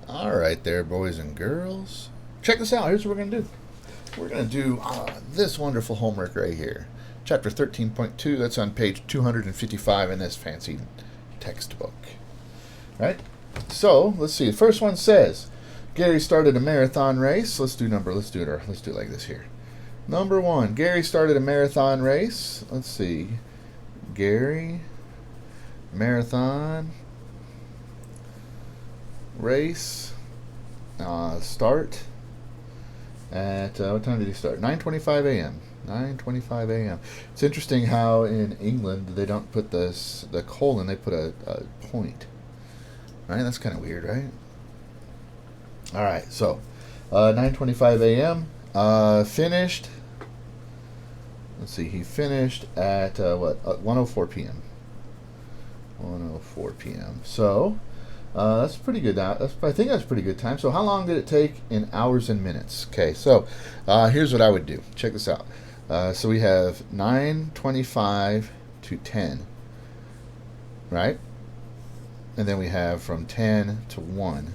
All right, there, boys and girls. Check this out. Here's what we're going to do. We're going to do this wonderful homework right here. Chapter 13.2. That's on page 255 in this fancy textbook. Right? So, let's see. The first one says, Gary started a marathon race. Let's do it like this here. Number 1. Gary started a marathon race. Let's see. Gary, marathon, race, start at, what time did he start? 9:25 a.m. 9:25 a.m. It's interesting how in England they don't put the colon, they put a point. Right? That's kind of weird, right? All right, so 9:25 a.m. Finished. Let's see, he finished at 1:04 p.m. 1:04 p.m. So that's pretty good. I think that's a pretty good time. So how long did it take in hours and minutes? Okay, so here's what I would do. Check this out. So we have 9:25 to 10, right? And then we have from 10 to 1,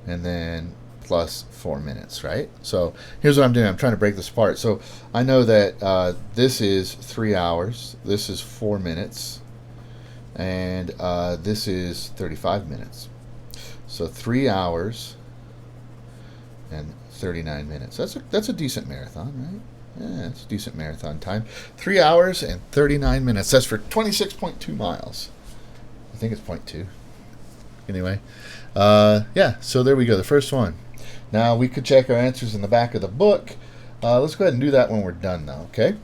and then plus 4 minutes, right? So here's what I'm doing. I'm trying to break this apart. So I know that this is 3 hours, this is 4 minutes, and this is 35 minutes. So 3 hours and 39 minutes. That's a decent marathon, right? Yeah, it's a decent marathon time. 3 hours and 39 minutes. That's for 26.2 miles. I think it's 0.2. Anyway, yeah, so there we go, the first one. Now, we could check our answers in the back of the book. Let's go ahead and do that when we're done, though, okay?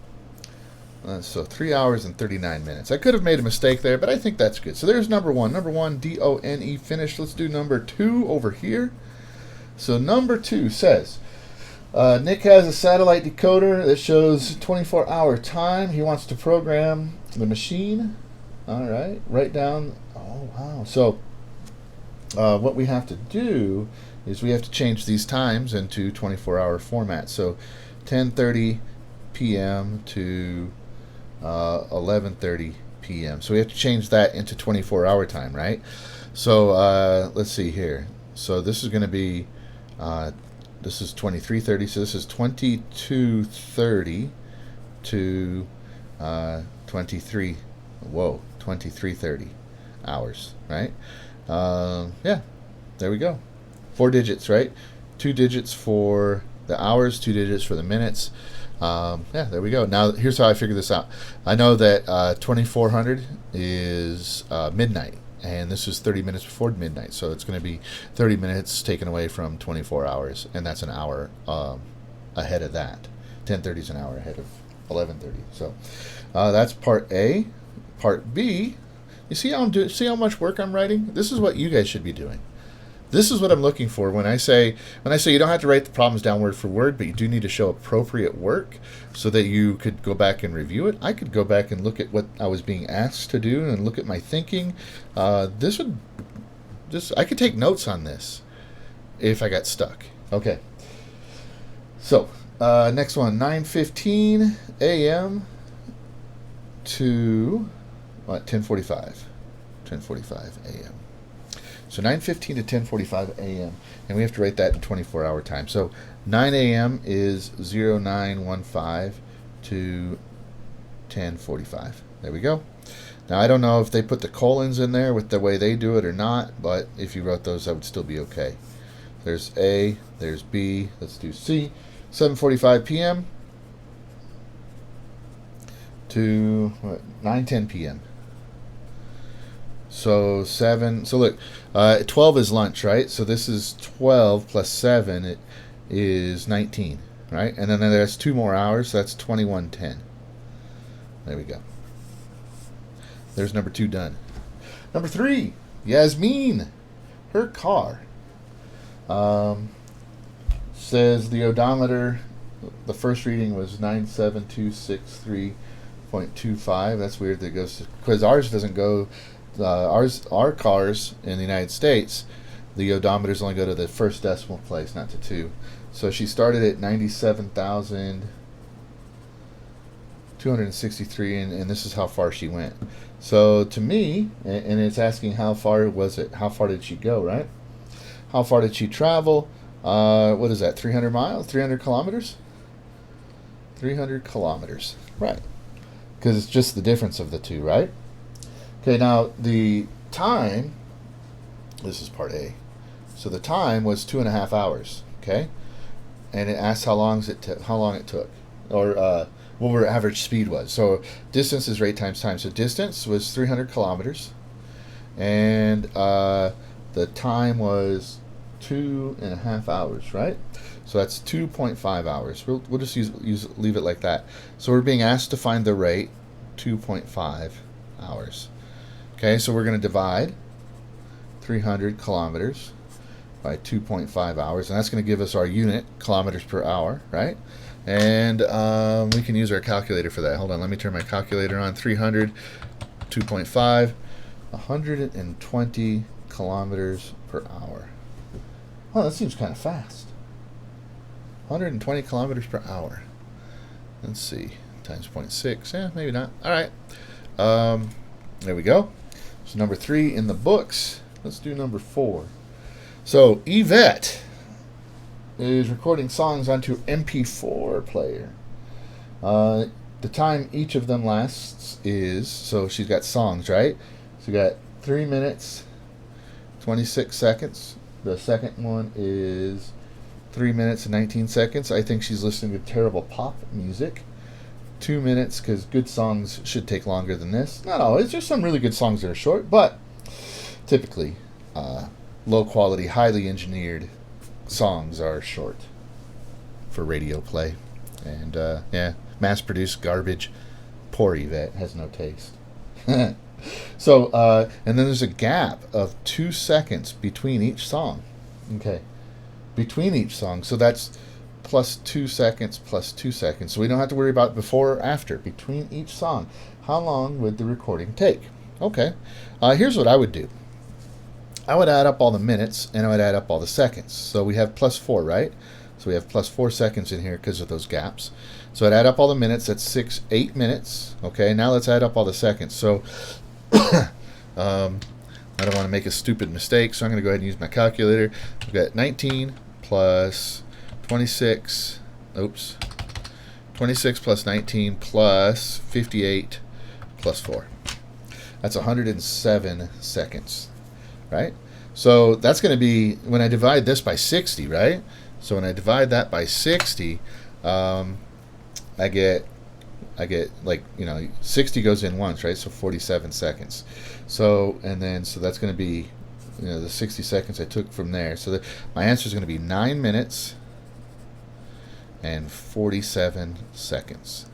So 3 hours and 39 minutes. I could have made a mistake there, but I think that's good. So there's number 1. Number 1, D-O-N-E, finished. Let's do number 2 over here. So number 2 says, Nick has a satellite decoder that shows 24-hour time. He wants to program the machine. All right, write down. Oh, wow. So what we have to do is we have to change these times into 24-hour format. So 10:30 p.m. to 11:30 p.m. So we have to change that into 24-hour time, right? So let's see here. So this is going to be, this is 23:30. So this is 22:30 to 23:30 hours, right? Yeah, there we go. 4 digits, right? 2 digits for the hours, 2 digits for the minutes. Yeah, there we go. Now, here's how I figured this out. I know that 2400 is midnight, and this is 30 minutes before midnight, so it's going to be 30 minutes taken away from 24 hours, and that's an hour ahead of that. 10:30 is an hour ahead of 11:30. So that's part A. Part B. You see how see how much work I'm writing? This is what you guys should be doing. This is what I'm looking for when I say you don't have to write the problems down word for word, but you do need to show appropriate work so that you could go back and review it. I could go back and look at what I was being asked to do and look at my thinking. I could take notes on this if I got stuck. Okay. So next one, 9:15 a.m. to 10:45 a.m. So 9:15 to 10:45 a.m. and we have to write that in 24-hour time. So 9 a.m. is 0915 to 10:45. There we go. Now I don't know if they put the colons in there with the way they do it or not, but if you wrote those, that would still be okay. There's A, there's B, let's do C. 7:45 p.m. to 9:10 p.m. So 7. So look, 12 is lunch, right? So this is 12 plus 7. It is 19, right? And then there's 2 more hours. So that's 21:10. There we go. There's number 2 done. Number 3, Yasmin, her car. Says the odometer. The first reading was 97263.25. That's weird. That goes because ours doesn't go. Our cars in the United States, the odometers only go to the first decimal place, not to 2. So she started at 97,263, and this is how far she went. So to me, and it's asking how far was it? How far did she go? Right. How far did she travel? What is that? 300 miles? 300 kilometers? 300 kilometers. Right. Because it's just the difference of the two, right? Okay, now the time, this is part A. So the time was 2.5 hours, okay? And it asked how long it took, or what our average speed was. So distance is rate times time. So distance was 300 kilometers, and the time was 2.5 hours, right? So that's 2.5 hours. We'll just leave it like that. So we're being asked to find the rate, 2.5 hours. Okay, so we're going to divide 300 kilometers by 2.5 hours, and that's going to give us our unit, kilometers per hour, right? And we can use our calculator for that. Hold on, let me turn my calculator on. 300, 2.5, 120 kilometers per hour. Oh, that seems kind of fast. 120 kilometers per hour. Let's see, times 0.6. Yeah, maybe not. All right. There we go. So number 3 in the books. Let's do number 4. So Yvette is recording songs onto MP4 player. The time each of them lasts is, so she's got songs, right? So we got 3 minutes, 26 seconds. The second one is 3 minutes and 19 seconds. I think she's listening to terrible pop music. 2 minutes, because good songs should take longer than this. Not always. There's some really good songs that are short, but typically low quality, highly engineered songs are short for radio play. And yeah, mass produced garbage. Poor Yvette has no taste. So, and then there's a gap of 2 seconds between each song. Okay. Between each song. So that's plus 2 seconds plus 2 seconds. So we don't have to worry about before or after. Between each song, how long would the recording take? Okay. Here's what I would do. I would add up all the minutes and I would add up all the seconds. So we have plus 4, right? So we have plus 4 seconds in here because of those gaps. So I'd add up all the minutes. That's 8 minutes. Okay, now let's add up all the seconds. So I don't want to make a stupid mistake, so I'm going to go ahead and use my calculator. We've got 19 plus 26. Oops. 26 plus 19 plus 58 plus 4. That's 107 seconds. Right? So that's going to be, when I divide this by 60, right? So when I divide that by 60, I get like, 60 goes in once, right? So 47 seconds. So, and then, so that's going to be, the 60 seconds I took from there. So my answer is going to be 9 minutes and 47 seconds.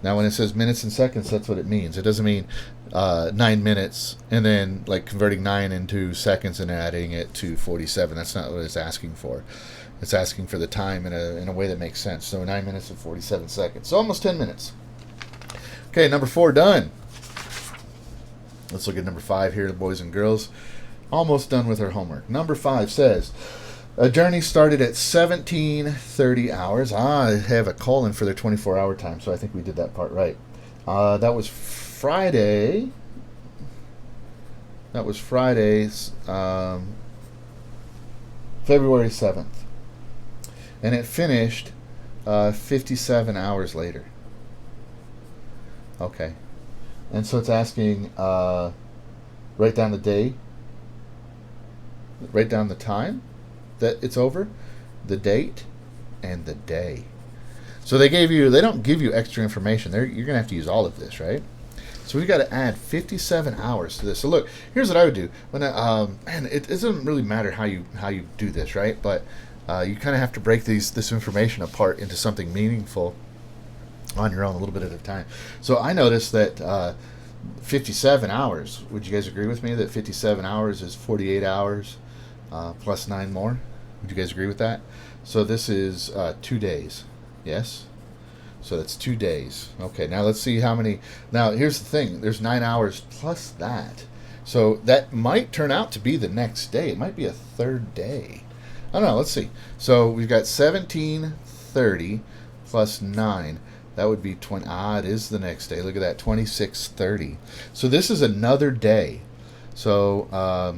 Now, when it says minutes and seconds, that's what it means. It doesn't mean 9 minutes and then like converting 9 into seconds and adding it to 47. That's not what it's asking for. It's asking for the time in a way that makes sense. So 9 minutes and 47 seconds. So almost 10 minutes. Okay, number 4 done. Let's look at number 5 here, the boys and girls. Almost done with our homework. Number 5 says, a journey started at 17:30 hours. I have a colon for their 24-hour time, so I think we did that part right. That was Friday. That was Friday's February 7th. And it finished 57 hours later. Okay. And so it's asking, write down the day, write down the time that it's over, the date, and the day. So they don't give you extra information. You're going to have to use all of this, right? So we've got to add 57 hours to this. So look, here's what I would do. When it doesn't really matter how you do this, right? But you kind of have to break this information apart into something meaningful on your own, a little bit at a time. So I noticed that 57 hours. Would you guys agree with me that 57 hours is 48 hours plus 9 more? Would you guys agree with that? So this is 2 days. Yes? So that's 2 days. Okay, now let's see how many. Now, here's the thing. There's 9 hours plus that. So that might turn out to be the next day. It might be a third day. I don't know. Let's see. So we've got 17:30 plus 9. That would be 20. It is the next day. Look at that, 26:30. So this is another day. So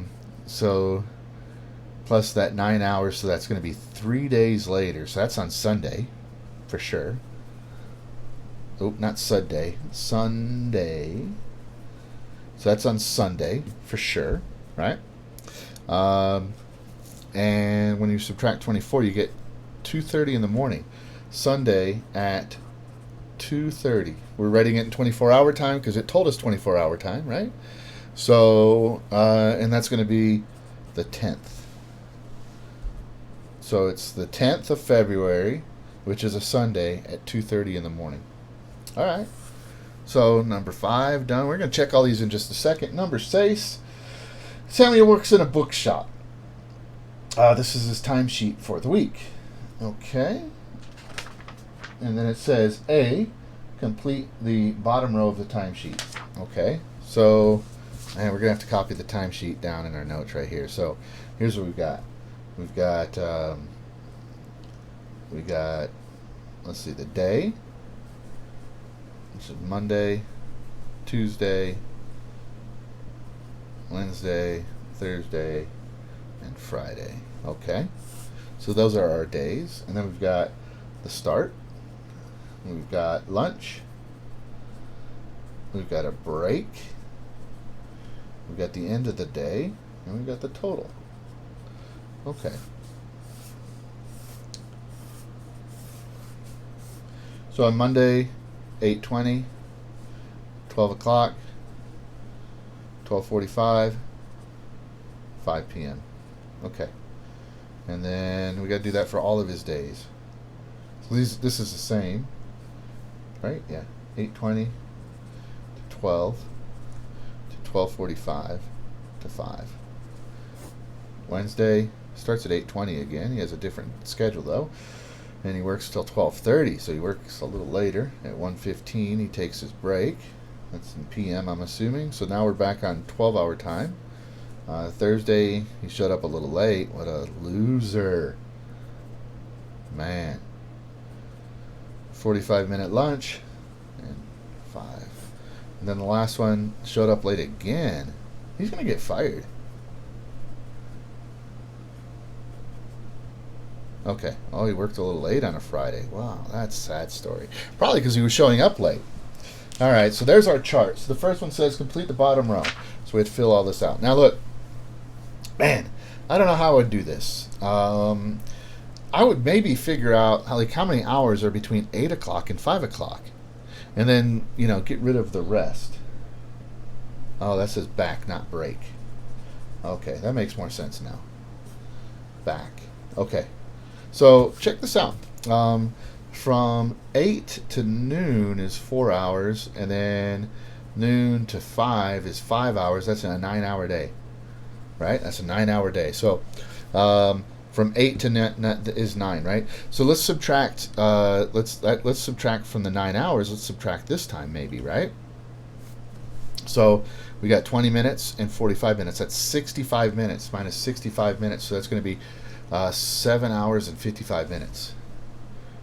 plus that 9 hours, so that's going to be 3 days later. So that's on Sunday, for sure. Oh, not Sunday. Sunday. So that's on Sunday, for sure, right? And when you subtract 24, you get 2:30 in the morning. Sunday at 2:30. We're writing it in 24-hour time because it told us 24-hour time, right? So, and that's going to be the 10th. So it's the 10th of February, which is a Sunday at 2:30 in the morning. All right. So number 5 done. We're going to check all these in just a second. Number 6. Samuel works in a bookshop. This is his timesheet for the week. Okay. And then it says A, complete the bottom row of the timesheet. Okay. So, and we're going to have to copy the timesheet down in our notes right here. So here's what we've got. We got, let's see, the day. This is Monday, Tuesday, Wednesday, Thursday, and Friday. Okay. So those are our days. And then we've got the start. We've got lunch. We've got a break. We've got the end of the day. And we've got the total. Okay. So on Monday, 8:20, 12 o'clock, 12:45, 5 p.m. Okay. And then we got to do that for all of his days. So this is the same, right? Yeah. 8:20 to 12 to 12:45 to 5. Wednesday starts at 8:20 again. He has a different schedule though. And he works till 12:30, so he works a little later. At 1:15 he takes his break. That's in PM, I'm assuming. So now we're back on 12-hour time. Thursday, he showed up a little late. What a loser. Man. 45-minute lunch. And 5. And then the last one showed up late again. He's going to get fired. Okay. Oh, he worked a little late on a Friday. Wow, that's a sad story. Probably because he was showing up late. All right, so there's our chart. So the first one says complete the bottom row. So we have to fill all this out. Now look. Man, I don't know how I would do this. I would maybe figure out how many hours are between 8 o'clock and 5 o'clock. And then, get rid of the rest. Oh, that says back, not break. Okay, that makes more sense now. Back. Okay. So, check this out. From 8 to noon is 4 hours, and then noon to 5 is 5 hours. That's in a 9-hour day. Right? That's a 9-hour day. So from 8 to is 9, right? So let's subtract. Let's subtract from the 9 hours. Let's subtract this time, maybe, right? So we got 20 minutes and 45 minutes. That's 65 minutes minus 65 minutes. So that's going to be 7 hours and 55 minutes,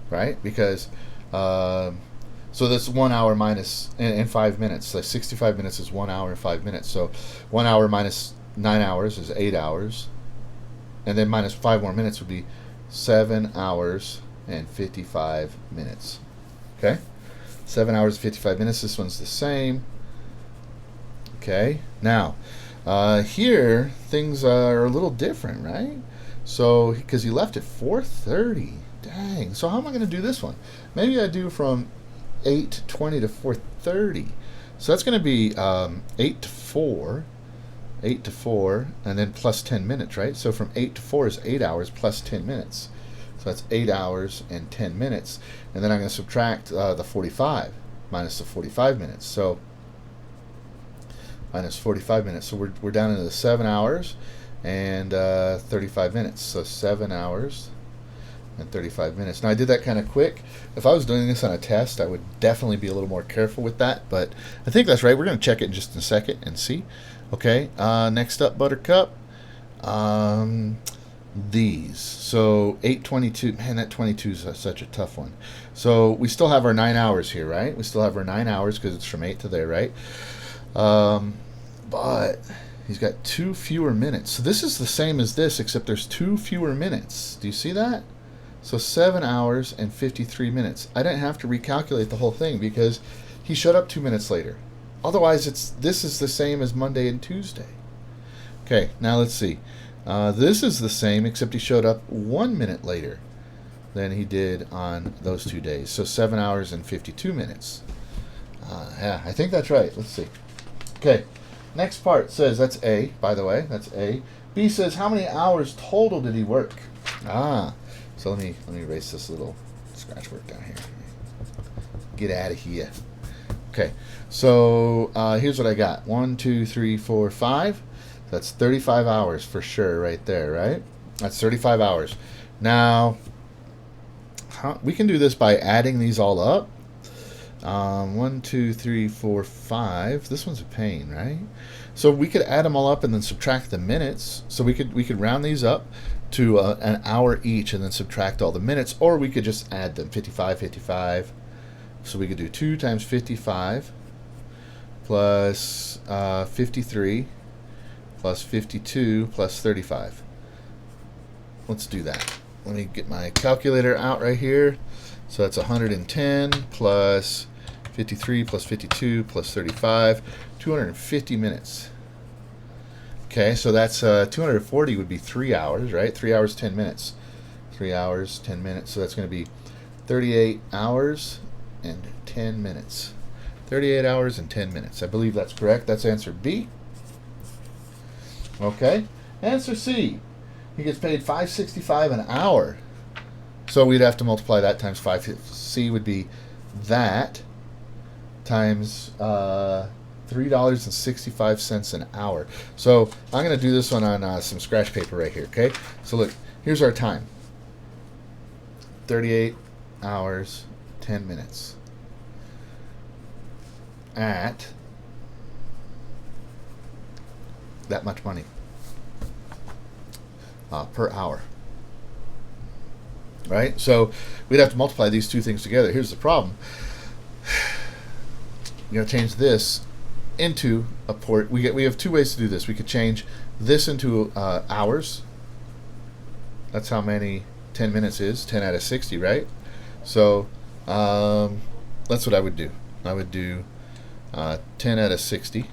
right? Because so that's 1 hour minus and 5 minutes. So 65 minutes is 1 hour and 5 minutes. So 1 hour minus 9 hours is 8 hours, and then minus 5 more minutes would be 7 hours and 55 minutes. Okay, 7 hours and 55 minutes. This one's the same. Okay, now here things are a little different, right? So because he left at 4:30. Dang. So how am I going to do this one? Maybe I do from 8:20 to 4:30. So that's going to be 8 to 4. 8 to 4, and then plus 10 minutes, right? So from 8 to 4 is 8 hours plus 10 minutes. So that's 8 hours and 10 minutes. And then I'm going to subtract the 45 minus the 45 minutes. So minus 45 minutes. So we're down into the 7 hours and 35 minutes. So 7 hours and 35 minutes. Now I did that kind of quick. If I was doing this on a test, I would definitely be a little more careful with that. But I think that's right. We're going to check it in just a second and see. Okay, next up, Buttercup. These. So 8:22. Man, that 22 is such a tough one. So we still have our 9 hours here, right? We still have our 9 hours because it's from 8 to there, right? But He's got 2 fewer minutes. So this is the same as this, except there's 2 fewer minutes. Do you see that? So 7 hours and 53 minutes. I didn't have to recalculate the whole thing because he showed up 2 minutes later. Otherwise, this is the same as Monday and Tuesday. Okay, now let's see. This is the same, except he showed up 1 minute later than he did on those 2 days. So 7 hours and 52 minutes. Yeah, I think that's right. Let's see. Okay, next part says, that's A, by the way, that's A. B says, how many hours total did he work? So let me erase this little scratch work down here. Get out of here. Okay, so here's what I got. 1, 2, 3, 4, 5. That's 35 hours for sure right there, right? That's 35 hours. Now, we can do this by adding these all up. 1, 2, 3, 4, 5. This one's a pain, right? So we could add them all up and then subtract the minutes. So we could round these up to an hour each and then subtract all the minutes, or we could just add them. 55, 55. So we could do 2 times 55 plus 53 plus 52 plus 35. Let's do that. Let me get my calculator out right here. So that's 110 plus 53 plus 52 plus 35, 250 minutes. Okay, so that's 240 would be 3 hours, right? 3 hours, 10 minutes. 3 hours, 10 minutes. So that's going to be 38 hours and 10 minutes. 38 hours and 10 minutes. I believe that's correct. That's answer B. Okay. Answer C. He gets paid $5.65 an hour. So we'd have to multiply that times 5. C would be that times $3.65 an hour. So I'm going to do this one on some scratch paper right here, okay? So look, here's our time. 38 hours, 10 minutes. At that much money per hour. Right? So we'd have to multiply these two things together. Here's the problem. You're going to change this into a port. We have 2 ways to do this. We could change this into hours. That's how many 10 minutes is. 10 out of 60, right? So that's what I would do. I would do 10 out of 60,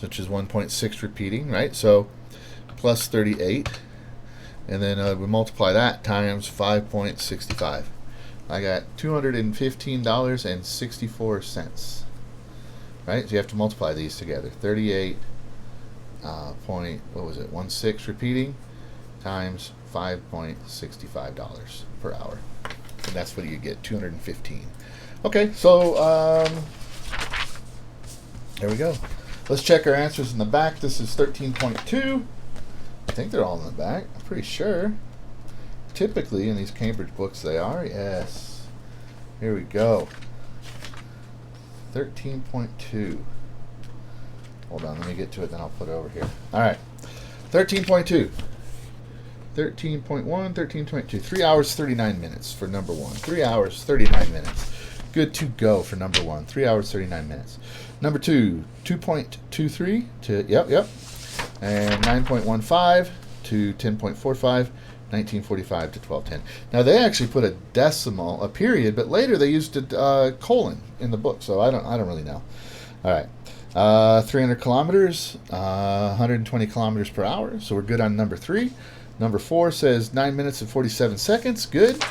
which is 1.6 repeating, right? So plus 38. And then we multiply that times 5.65. I got $215.64. Right? So you have to multiply these together. 38 16 repeating times $5.65 per hour. And that's what you get, 215. Okay, so there we go. Let's check our answers in the back. This is 13.2. I think they're all in the back. I'm pretty sure. Typically in these Cambridge books they are. Yes. Here we go. 13.2. Hold on, let me get to it, then I'll put it over here. All right. 13.2. 13.1, 13.2. 3 hours, 39 minutes for number 1. 3 hours, 39 minutes. Good to go for number 1. 3 hours, 39 minutes. Number 2, 2.23 to, yep. And 9.15 to 10.45, 1945 to 1210. Now they actually put a decimal, a period, but later they used a colon in the book, so I don't really know. All right, 300 kilometers, 120 kilometers per hour. So we're good on number 3. Number 4 says 9 minutes and 47 seconds. Good.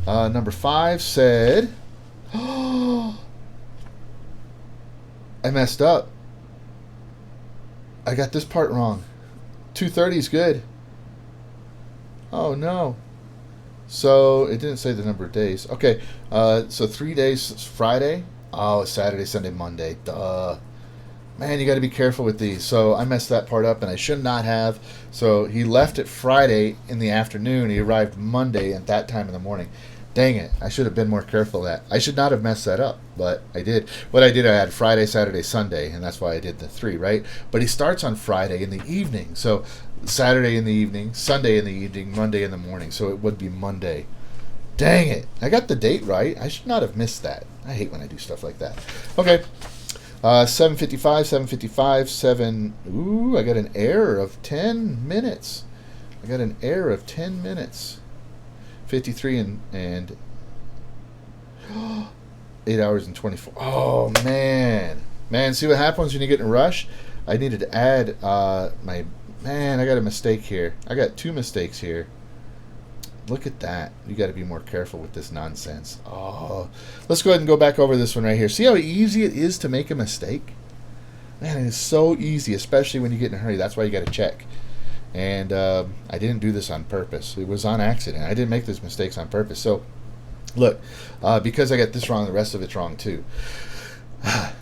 Number 5 said, I messed up. I got this part wrong. 2:30 is good. Oh no. So it didn't say the number of days. Okay, so 3 days is Friday. Oh, Saturday, Sunday, Monday. Duh. Man, you got to be careful with these. So I messed that part up, and I should not have. So he left it Friday in the afternoon. He arrived Monday at that time in the morning. Dang it. I should have been more careful of that. I should not have messed that up, but I did. What I did, I had Friday, Saturday, Sunday, and that's why I did the 3, right? But he starts on Friday in the evening. So Saturday in the evening, Sunday in the evening, Monday in the morning. So it would be Monday. Dang it. I got the date right. I should not have missed that. I hate when I do stuff like that. Okay. 7:55, 7:55, 7. Ooh, I got an error of 10 minutes. I got an error of 10 minutes. 53 and 8 hours and 24. Oh, man. Man, see what happens when you get in a rush? I needed to add my... Man, I got a mistake here. I got 2 mistakes here. Look at that. You got to be more careful with this nonsense. Oh, let's go ahead and go back over this one right here. See how easy it is to make a mistake? Man, it is so easy, especially when you get in a hurry. That's why you got to check. And I didn't do this on purpose. It was on accident. I didn't make these mistakes on purpose. So, look, because I got this wrong, the rest of it's wrong too.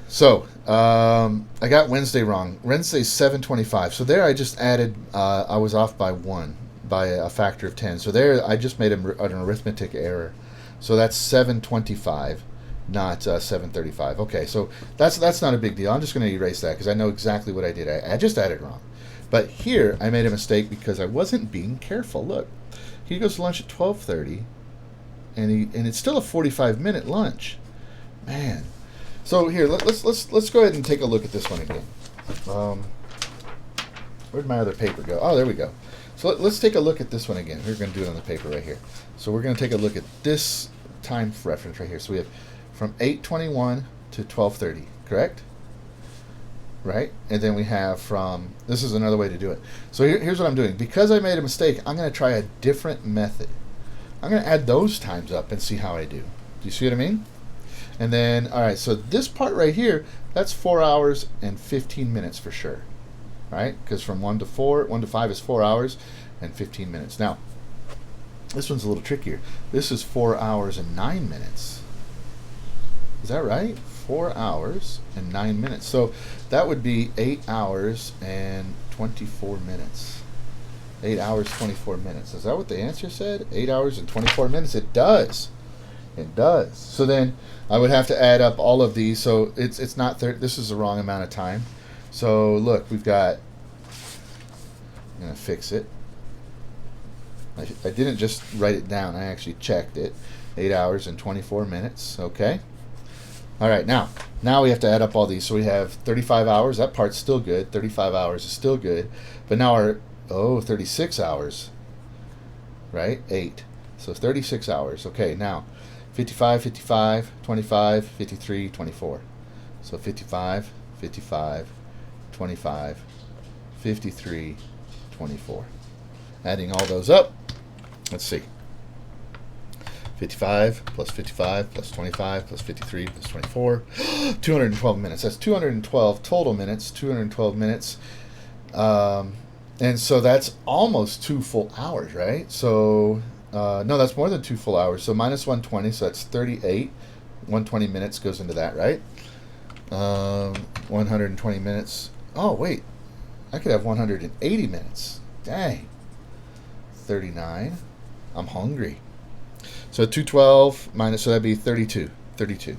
So, I got Wednesday wrong. Wednesday's 7:25. So there I just added, I was off by 1. By a factor of 10. So there I just made an arithmetic error. So that's 7:25, not 7:35. Okay, so that's not a big deal. I'm just going to erase that because I know exactly what I did. I just added wrong. But here I made a mistake because I wasn't being careful. Look, he goes to lunch at 12:30, and it's still a 45-minute lunch. Man. So here let's go ahead and take a look at this one again. Where'd my other paper go? Oh, there we go. So let's take a look at this one again. We're going to do it on the paper right here. So we're going to take a look at this time reference right here. So we have from 8:21 to 12:30, correct? Right? And then we have from, this is another way to do it. So here's what I'm doing. Because I made a mistake, I'm going to try a different method. I'm going to add those times up and see how I do. Do you see what I mean? And then, all right, so this part right here, that's 4 hours and 15 minutes for sure. Right? Because from 1 to 5 is 4 hours and 15 minutes. Now, this one's a little trickier. This is 4 hours and 9 minutes. Is that right? 4 hours and 9 minutes. So that would be 8 hours and 24 minutes. 8 hours, 24 minutes. Is that what the answer said? 8 hours and 24 minutes? It does. It does. So then I would have to add up all of these. So it's not, this is the wrong amount of time. So look, we've got, I'm going to fix it. I didn't just write it down. I actually checked it. 8 hours and 24 minutes. Okay. All right. Now we have to add up all these. So we have 35 hours. That part's still good. 35 hours is still good. But now our, 36 hours. Right? 8. So 36 hours. Okay. Now 55, 55, 25, 53, 24. So 55, 55, 25, 53, 24. Adding all those up, let's see. 55 plus 55 plus 25 plus 53 plus 24. 212 minutes. That's 212 total minutes. 212 minutes. And so that's almost 2 full hours, right? So, no, that's more than 2 full hours. So minus 120, so that's 38. 120 minutes goes into that, right? 120 minutes. Oh, wait. I could have 180 minutes. Dang. 39. I'm hungry. So 212 minus, so that'd be 32. 32.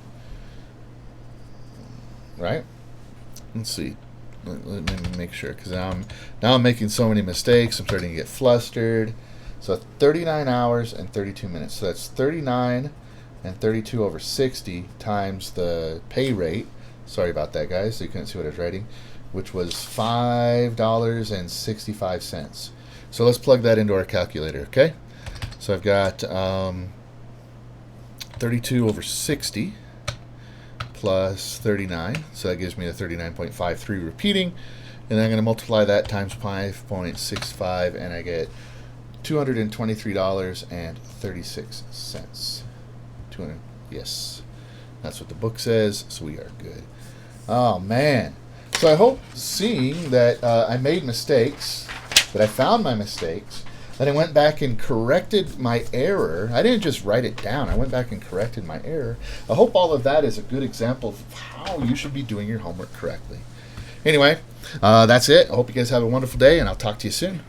Right? Let's see. Let me make sure, because now I'm making so many mistakes. I'm starting to get flustered. So 39 hours and 32 minutes. So that's 39 and 32 over 60 times the pay rate. Sorry about that, guys. So you couldn't see what I was writing, which was $5.65. So let's plug that into our calculator, okay? So I've got 32 over 60 plus 39. So that gives me a 39.53 repeating. And then I'm going to multiply that times 5.65, and I get $223.36. 200. Yes, that's what the book says. So we are good. Oh man! So I hope, seeing that I made mistakes, that I found my mistakes, that I went back and corrected my error. I didn't just write it down. I went back and corrected my error. I hope all of that is a good example of how you should be doing your homework correctly. Anyway, that's it. I hope you guys have a wonderful day, and I'll talk to you soon.